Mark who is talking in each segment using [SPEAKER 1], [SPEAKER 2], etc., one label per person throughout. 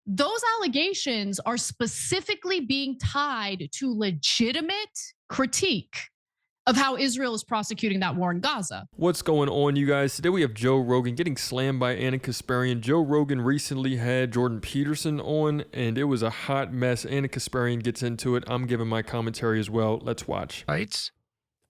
[SPEAKER 1] those allegations are specifically being tied to legitimate critique of how Israel is prosecuting that war in Gaza.
[SPEAKER 2] What's going on, you guys? Today we have Joe Rogan getting slammed by Anna Kasparian. Joe Rogan recently had Jordan Peterson on, and it was a hot mess. Anna Kasparian gets into it. I'm giving my commentary as well. Let's watch.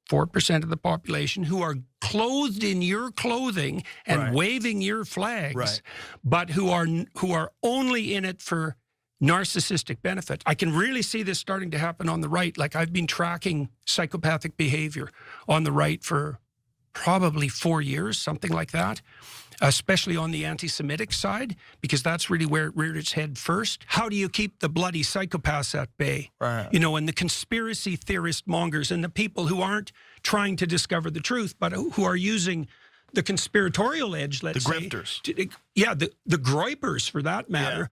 [SPEAKER 3] 4% of the population who are clothed in your clothing and waving your flags, but who are only in it for narcissistic benefit. I can really see this starting to happen on the right. Like, I've been tracking psychopathic behavior on the right for probably 4 years, something like that, especially on the anti-Semitic side, because that's really where it reared its head first. How do you keep the bloody psychopaths at bay? You know, and the conspiracy theorist mongers and the people who aren't trying to discover the truth, but who are using the conspiratorial edge, let's say.
[SPEAKER 4] The grifters.
[SPEAKER 3] The groypers, for that matter.
[SPEAKER 4] Yeah.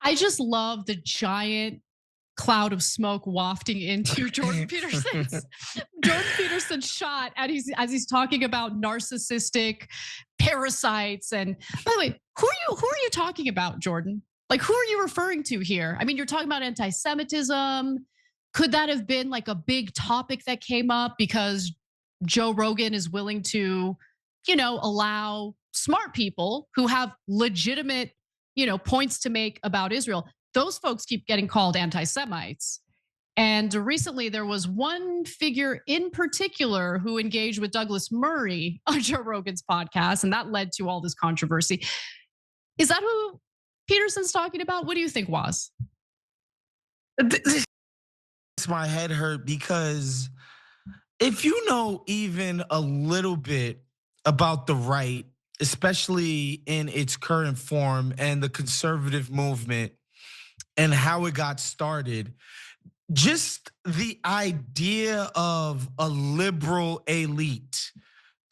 [SPEAKER 1] I just love the giant cloud of smoke wafting into Jordan Peterson's shot, and as he's talking about narcissistic parasites. And by the way, who are you talking about, Jordan? Like, who are you referring to here? I mean, you're talking about anti-Semitism. Could that have been like a big topic that came up because Joe Rogan is willing to, allow smart people who have legitimate, points to make about Israel? Those folks keep getting called anti-Semites. And recently there was one figure in particular who engaged with Douglas Murray on Joe Rogan's podcast, and that led to all this controversy. Is that who Peterson's talking about? What do you think, Waz?
[SPEAKER 5] My head hurt because if you know even a little bit about the right, especially in its current form and the conservative movement and how it got started, just the idea of a liberal elite,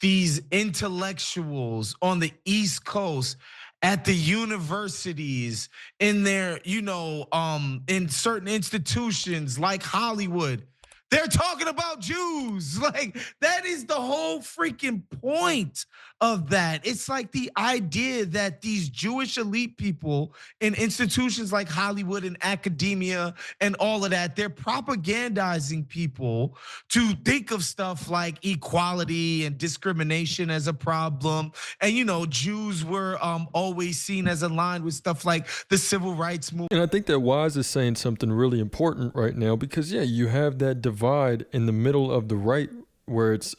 [SPEAKER 5] these intellectuals on the East Coast at the universities, in their, in certain institutions like Hollywood, they're talking about Jews. Like, that is the whole freaking point of that. It's like the idea that these Jewish elite people in institutions like Hollywood and academia and all of that, they're propagandizing people to think of stuff like equality and discrimination as a problem. And Jews were always seen as aligned with stuff like the civil rights movement.
[SPEAKER 2] And I think that Waz is saying something really important right now, because you have that divide in the middle of the right, where it's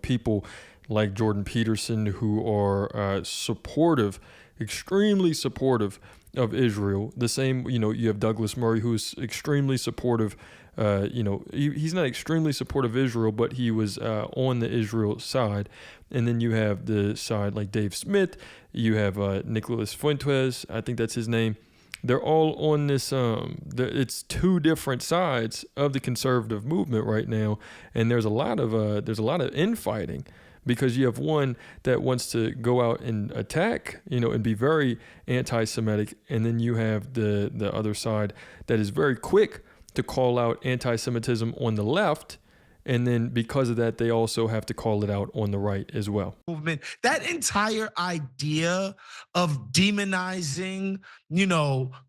[SPEAKER 2] people like Jordan Peterson who are supportive, extremely supportive of Israel. The same, you have Douglas Murray, who's extremely supportive. He's not extremely supportive of Israel, but he was on the Israel side. And then you have the side like Dave Smith. You have Nicholas Fuentes, I think that's his name. They're all on this. It's two different sides of the conservative movement right now, and there's a lot of infighting, because you have one that wants to go out and attack, and be very anti-Semitic, and then you have the other side that is very quick to call out anti-Semitism on the left. And then because of that, they also have to call it out on the right as well.
[SPEAKER 5] Movement, that entire idea of demonizing,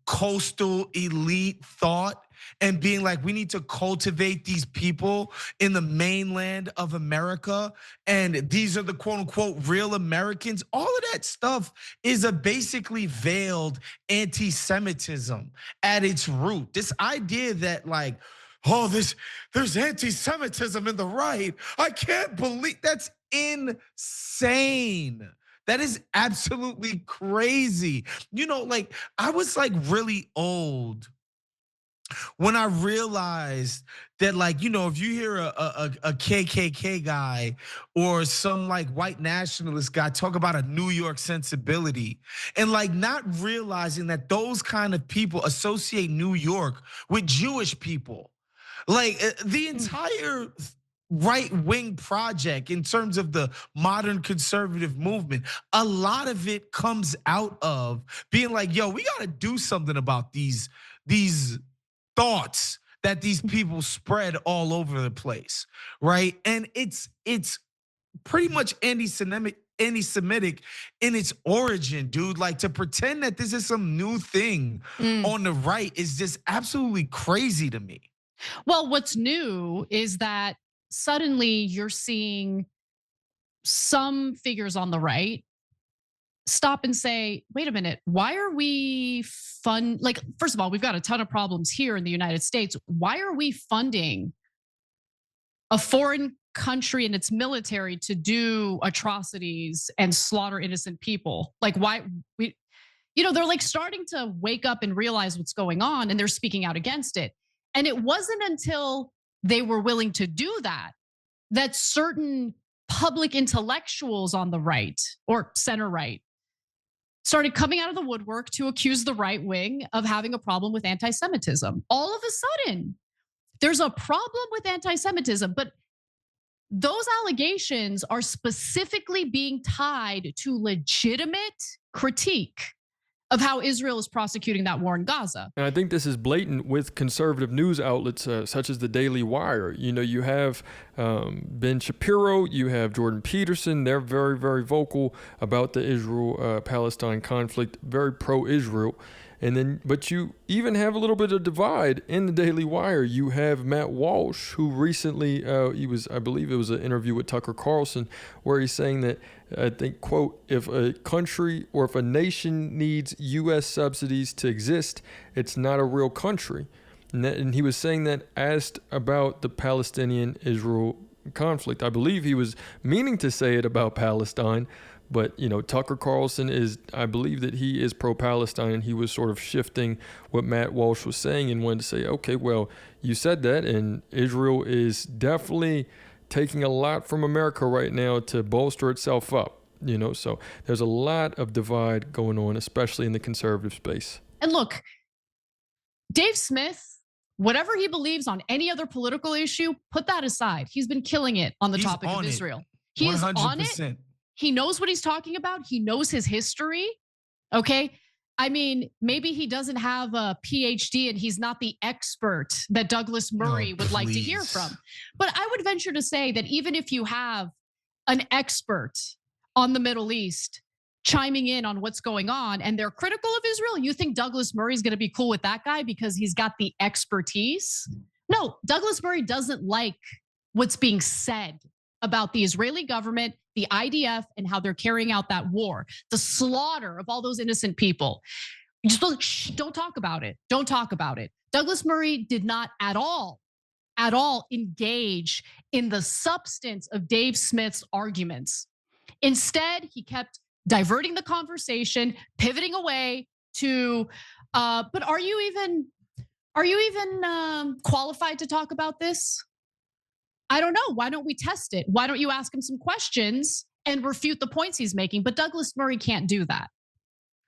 [SPEAKER 5] coastal elite thought and being like, we need to cultivate these people in the mainland of America, and these are the quote unquote real Americans. All of that stuff is a basically veiled anti-Semitism at its root. This idea that there's anti-Semitism in the right. I can't believe that's insane. That is absolutely crazy. I was really old when I realized that, if you hear a KKK guy or some white nationalist guy talk about a New York sensibility, and not realizing that those kind of people associate New York with Jewish people. The entire right-wing project in terms of the modern conservative movement, a lot of it comes out of being like, yo, we gotta do something about these thoughts that these people spread all over the place, right? And it's pretty much anti-Semitic in its origin, dude. Like, to pretend that this is some new thing on the right is just absolutely crazy to me.
[SPEAKER 1] Well, what's new is that suddenly you're seeing some figures on the right stop and say, wait a minute, why are we like, first of all, we've got a ton of problems here in the United States. Why are we funding a foreign country and its military to do atrocities and slaughter innocent people? Like, why they're like starting to wake up and realize what's going on, and they're speaking out against it. And it wasn't until they were willing to do that certain public intellectuals on the right or center right started coming out of the woodwork to accuse the right wing of having a problem with anti-Semitism. All of a sudden, there's a problem with anti-Semitism, but those allegations are specifically being tied to legitimate critique of how Israel is prosecuting that war in Gaza.
[SPEAKER 2] And I think this is blatant with conservative news outlets such as the Daily Wire. You have Ben Shapiro, you have Jordan Peterson. They're very, very vocal about the Israel-Palestine conflict, very pro-Israel. But you even have a little bit of divide in the Daily Wire. You have Matt Walsh, who recently, I believe it was an interview with Tucker Carlson, where he's saying that, I think, quote, if a country or if a nation needs U.S. subsidies to exist, it's not a real country. And he was saying that asked about the Palestinian-Israel conflict. I believe he was meaning to say it about Palestine, but, Tucker Carlson I believe that he is pro-Palestine, and he was sort of shifting what Matt Walsh was saying and wanted to say, okay, well, you said that, and Israel is definitely taking a lot from America right now to bolster itself up, so there's a lot of divide going on, especially in the conservative space.
[SPEAKER 1] And look, Dave Smith, whatever he believes on any other political issue, put that aside. He's been killing it on the topic of Israel. He is on it. He knows what he's talking about. He knows his history. Okay. I mean, maybe he doesn't have a PhD and he's not the expert that Douglas Murray would like to hear from. But I would venture to say that even if you have an expert on the Middle East chiming in on what's going on and they're critical of Israel, you think Douglas Murray's going to be cool with that guy because he's got the expertise? No, Douglas Murray doesn't like what's being said about the Israeli government, the IDF, and how they're carrying out that war, the slaughter of all those innocent people. Just don't talk about it. Don't talk about it. Douglas Murray did not at all engage in the substance of Dave Smith's arguments. Instead, he kept diverting the conversation, pivoting away to, but are you even qualified to talk about this? I don't know. Why don't we test it? Why don't you ask him some questions and refute the points he's making? But Douglas Murray can't do that.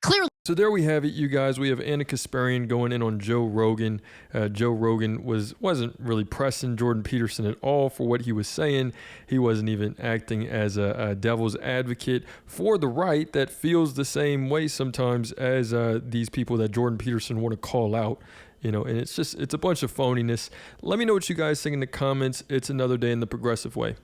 [SPEAKER 1] Clearly.
[SPEAKER 2] So there we have it, you guys. We have Anna Kasparian going in on Joe Rogan. Joe Rogan wasn't really pressing Jordan Peterson at all for what he was saying. He wasn't even acting as a devil's advocate for the right that feels the same way sometimes as these people that Jordan Peterson want to call out. And it's a bunch of phoniness. Let me know what you guys think in the comments. It's another day in the progressive way.